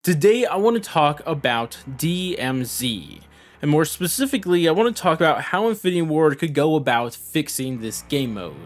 Today, I want to talk about DMZ, and more specifically, I want to talk about how Infinity Ward could go about fixing this game mode.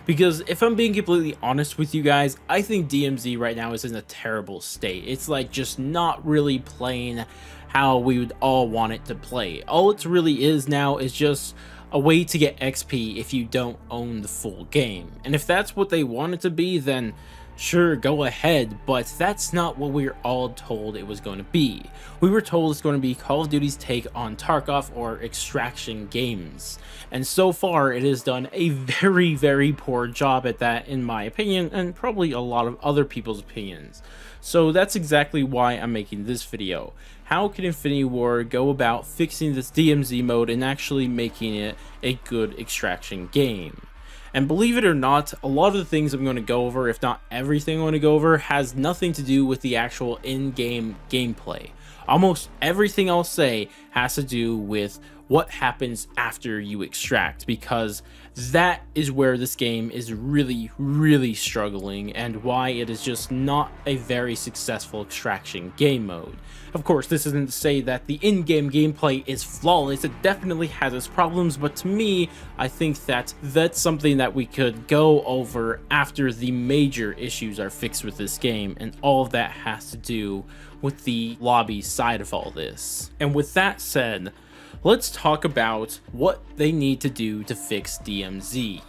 Because if I'm being completely honest with you guys, I think DMZ right now is in a terrible state. It's like just not really playing how we would all want it to play. All it really is now is just a way to get XP if you don't own the full game. And if that's what they want it to be, then sure, go ahead, but that's not what we were all told it was going to be. We were told it's going to be Call of Duty's take on Tarkov or extraction games, and so far it has done a very poor job at that, in my opinion, and probably a lot of other people's opinions. So that's exactly why I'm making this video. How can Infinity Ward go about fixing this DMZ mode and actually making it a good extraction game? And believe it or not, a lot of the things I'm going to go over, if not everything I'm going to go over, has nothing to do with the actual in-game gameplay. Almost everything I'll say has to do with what happens after you extract, because that is where this game is really struggling and why it is just not a very successful extraction game mode. Of course, this isn't to say that the in-game gameplay is flawless. It definitely has its problems, but to me, I think that that's something that we could go over after the major issues are fixed with this game, and all of that has to do with the lobby side of all this. And with that said, let's talk about what they need to do to fix DMZ.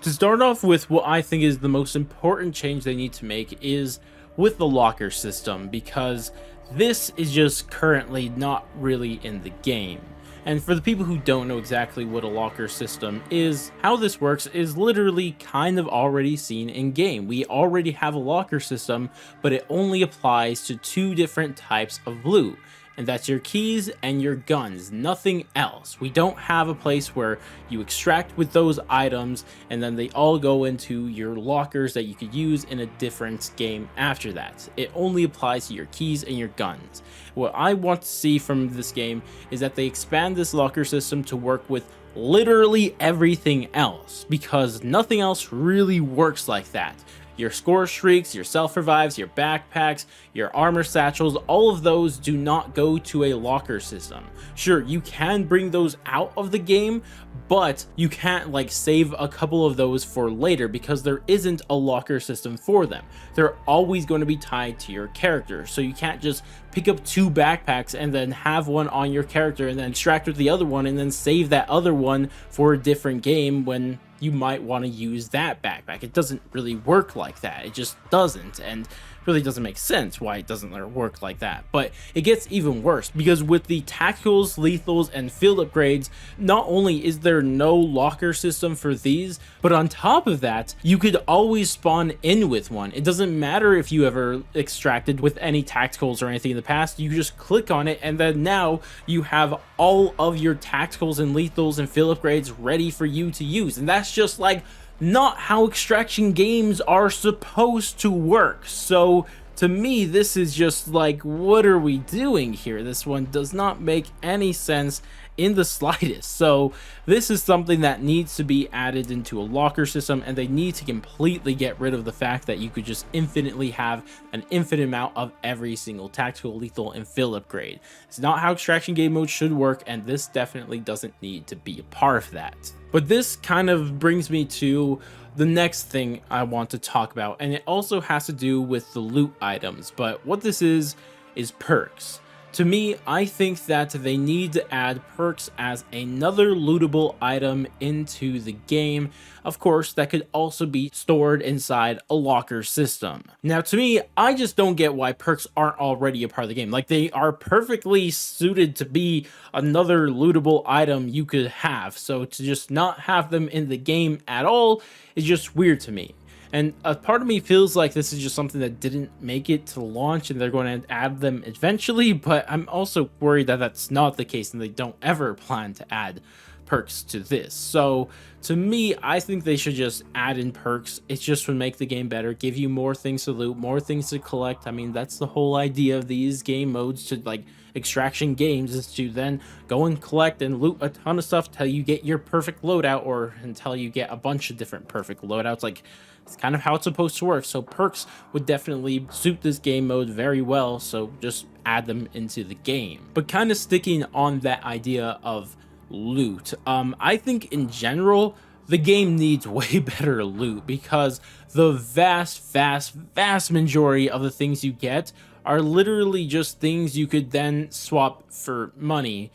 To start off with, what I think is the most important change they need to make is with the locker system, because this is just currently not really in the game. And for the people who don't know exactly what a locker system is, how this works is literally kind of already seen in game. We already have a locker system, but it only applies to two different types of loot, and that's your keys and your guns, nothing else. We don't have a place where you extract with those items and then they all go into your lockers that you could use in a different game after that. It only applies to your keys and your guns. What I want to see from this game is that they expand this locker system to work with literally everything else, because nothing else really works like that. Your score streaks, your self-revives, your backpacks, your armor satchels, all of those do not go to a locker system. Sure, you can bring those out of the game, but you can't like save a couple of those for later because there isn't a locker system for them. They're always going to be tied to your character, so you can't just pick up two backpacks and then have one on your character and then extract with the other one and then save that other one for a different game when you might want to use that backpack. It doesn't really work like that. It just doesn't, and really doesn't make sense why it doesn't work like that. But it gets even worse, because with the tacticals, lethals, and field upgrades, not only is there no locker system for these, but on top of that, you could always spawn in with one. It doesn't matter if you ever extracted with any tacticals or anything in the past. You just click on it, and then now you have all of your tacticals and lethals and field upgrades ready for you to use. And that's just like not how extraction games are supposed to work. So to me, this is just like, what are we doing here? This one does not make any sense in the slightest. So this is something that needs to be added into a locker system, and they need to completely get rid of the fact that you could just infinitely have an infinite amount of every single tactical, lethal, and field upgrade. It's not how extraction game mode should work, and this definitely doesn't need to be a part of that. But this kind of brings me to the next thing I want to talk about, and it also has to do with the loot items. But what this is perks. To me, I think that they need to add perks as another lootable item into the game. Of course, that could also be stored inside a locker system. Now, to me, I just don't get why perks aren't already a part of the game. Like, they are perfectly suited to be another lootable item you could have. So to just not have them in the game at all is just weird to me. And a part of me feels like this is just something that didn't make it to launch and they're going to add them eventually, but I'm also worried that that's not the case and they don't ever plan to add perks to this. So to me, I think they should just add in perks. It just would make the game better, give you more things to loot, more things to collect. I mean, that's the whole idea of these game modes, to like extraction games, is to then go and collect and loot a ton of stuff till you get your perfect loadout, or until you get a bunch of different perfect loadouts. Like, it's kind of how it's supposed to work. So perks would definitely suit this game mode very well, so just add them into the game. But kind of sticking on that idea of loot, I think in general the game needs way better loot, because the vast majority of the things you get are literally just things you could then swap for money,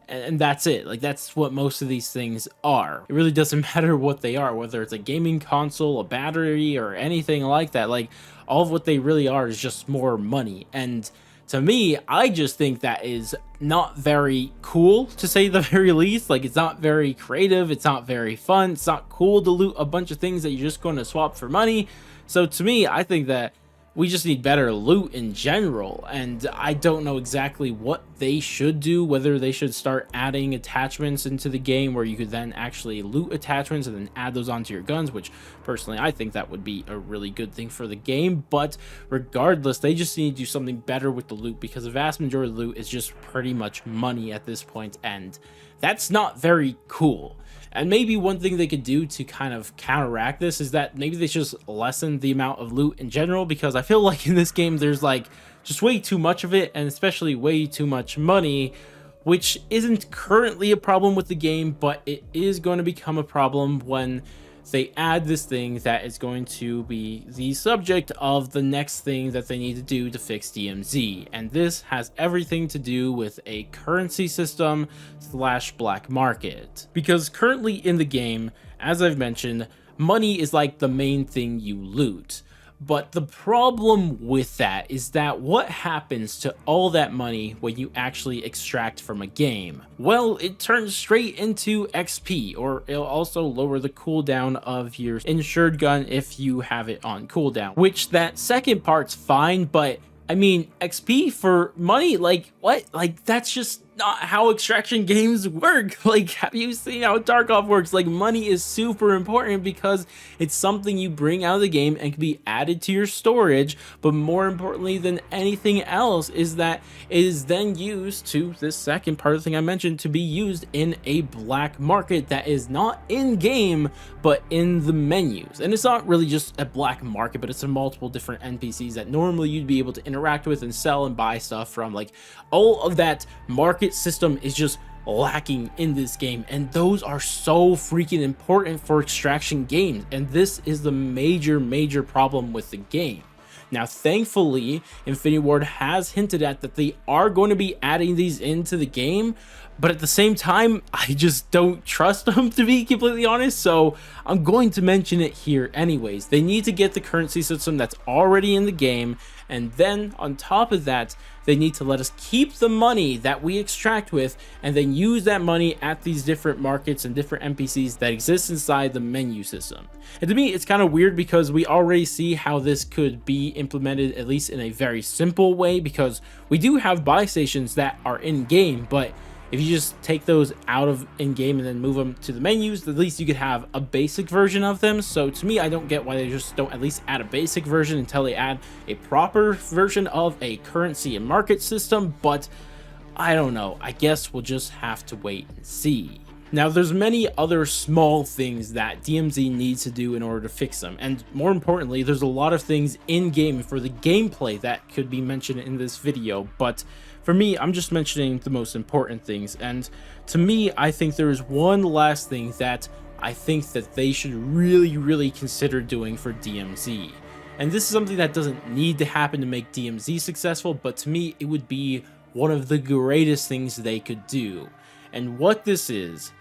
and that's it. Like, that's what most of these things are. It really doesn't matter what they are, whether it's a gaming console, a battery, or anything like that. Like, all of what they really are is just more money. And to me, I just think that is not very cool, to say the very least. Like, it's not very creative, it's not very fun, it's not cool to loot a bunch of things that you're just going to swap for money. So to me, I think that we just need better loot in general, and I don't know exactly what they should do, whether they should start adding attachments into the game where you could then actually loot attachments and then add those onto your guns, which personally I think that would be a really good thing for the game. But regardless, they just need to do something better with the loot, because the vast majority of the loot is just pretty much money at this point, and that's not very cool. And maybe one thing they could do to kind of counteract this is that maybe they should just lessen the amount of loot in general, because I feel like in this game there's like just way too much of it, and especially way too much money, which isn't currently a problem with the game, but it is going to become a problem when they add this thing that is going to be the subject of the next thing that they need to do to fix DMZ. And this has everything to do with a currency system / black market. Because currently in the game, as I've mentioned, money is like the main thing you loot. But the problem with that is that what happens to all that money when you actually extract from a game? Well, it turns straight into XP, or it'll also lower the cooldown of your insured gun if you have it on cooldown, which that second part's fine, but I mean, XP for money, like what? Like, that's just not how extraction games work. Like, have you seen how Tarkov works? Like, money is super important because it's something you bring out of the game and can be added to your storage, but more importantly than anything else is that it is then used to, this second part of the thing I mentioned, to be used in a black market that is not in game but in the menus. And it's not really just a black market, but it's a multiple different NPCs that normally you'd be able to interact with and sell and buy stuff from. Like, all of that market system is just lacking in this game, and those are so freaking important for extraction games, and this is the major problem with the game. Now, thankfully, Infinity Ward has hinted at that they are going to be adding these into the game, but at the same time, I just don't trust them, to be completely honest, so I'm going to mention it here anyways. They need to get the currency system that's already in the game, and then on top of that, they need to let us keep the money that we extract with and then use that money at these different markets and different NPCs that exist inside the menu system. And to me, it's kind of weird because we already see how this could be implemented, at least in a very simple way, because we do have buy stations that are in game, but if you just take those out of in-game and then move them to the menus, at least you could have a basic version of them. So to me, I don't get why they just don't at least add a basic version until they add a proper version of a currency and market system, but I don't know. I guess we'll just have to wait and see. Now, there's many other small things that DMZ needs to do in order to fix them, and more importantly, there's a lot of things in-game for the gameplay that could be mentioned in this video, but for me, I'm just mentioning the most important things. And to me, I think there is one last thing that I think that they should really consider doing for DMZ. And this is something that doesn't need to happen to make DMZ successful, but to me, it would be one of the greatest things they could do. And what this is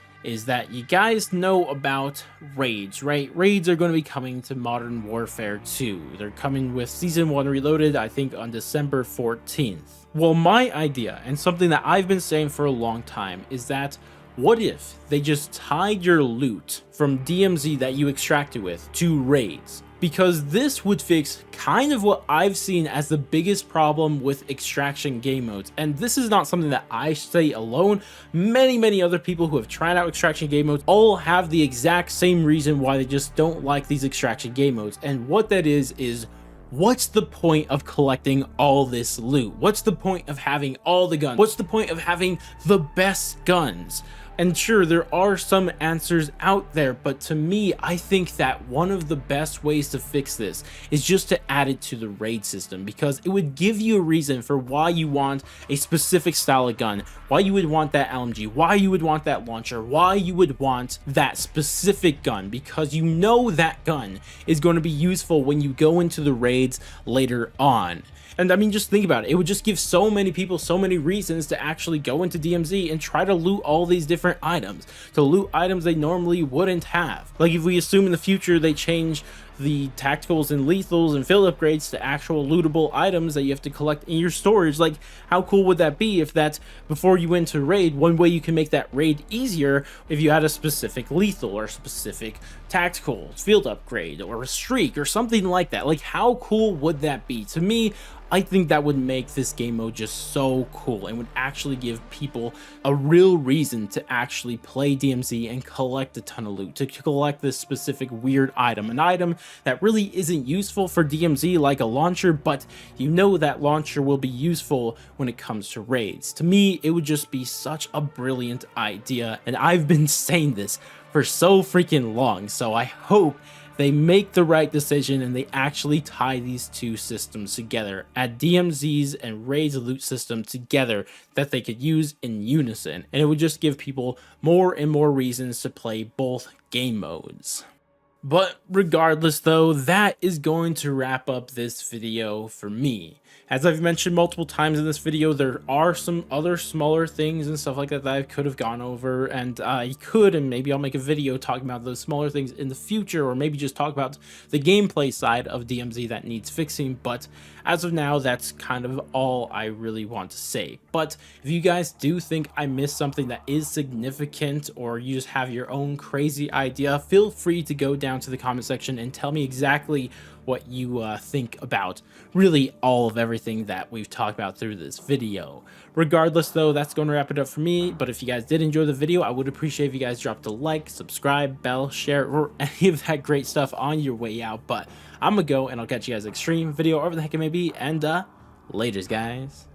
that you guys know about raids, right? Raids are going to be coming to Modern Warfare 2. They're coming with Season 1 Reloaded, I think on December 14th. Well, my idea, and something that I've been saying for a long time, is that what if they just tied your loot from DMZ that you extracted with to raids? Because this would fix kind of what I've seen as the biggest problem with extraction game modes. And this is not something that I say alone. Many other people who have tried out extraction game modes all have the exact same reason why they just don't like these extraction game modes. And what that is what's the point of collecting all this loot? What's the point of having all the guns? What's the point of having the best guns? And sure, there are some answers out there, but to me, I think that one of the best ways to fix this is just to add it to the raid system, because it would give you a reason for why you want a specific style of gun, why you would want that LMG, why you would want that launcher, why you would want that specific gun, because you know that gun is going to be useful when you go into the raids later on. And I mean, just think about it. It would just give so many people so many reasons to actually go into DMZ and try to loot all these different items, to loot items they normally wouldn't have. Like if we assume in the future they change the tacticals and lethals and field upgrades to actual lootable items that you have to collect in your storage, like how cool would that be if that's before you went to raid? One way you can make that raid easier if you had a specific lethal or specific tactical field upgrade or a streak or something like that. Like how cool would that be? To me, I think that would make this game mode just so cool and would actually give people a real reason to actually play DMZ and collect a ton of loot, to collect this specific weird item, an item that really isn't useful for DMZ like a launcher, but you know that launcher will be useful when it comes to raids. To me, it would just be such a brilliant idea, and I've been saying this for so freaking long, so I hope they make the right decision and they actually tie these two systems together, add DMZ's and Raid's loot system together that they could use in unison, and it would just give people more and more reasons to play both game modes. But regardless though, that is going to wrap up this video for me. As I've mentioned multiple times in this video, there are some other smaller things and stuff like that that I could have gone over, and I could, and maybe I'll make a video talking about those smaller things in the future, or maybe just talk about the gameplay side of DMZ that needs fixing, but as of now, that's kind of all I really want to say. But if you guys do think I missed something that is significant, or you just have your own crazy idea, feel free to go down to the comment section and tell me exactly what you think about really all of everything that we've talked about through this video. Regardless though, that's going to wrap it up for me, but if you guys did enjoy the video, I would appreciate if you guys dropped a like, subscribe, bell, share, or any of that great stuff on your way out. But I'm gonna go and I'll catch you guys next stream, video, whatever the heck it may be, and laters guys.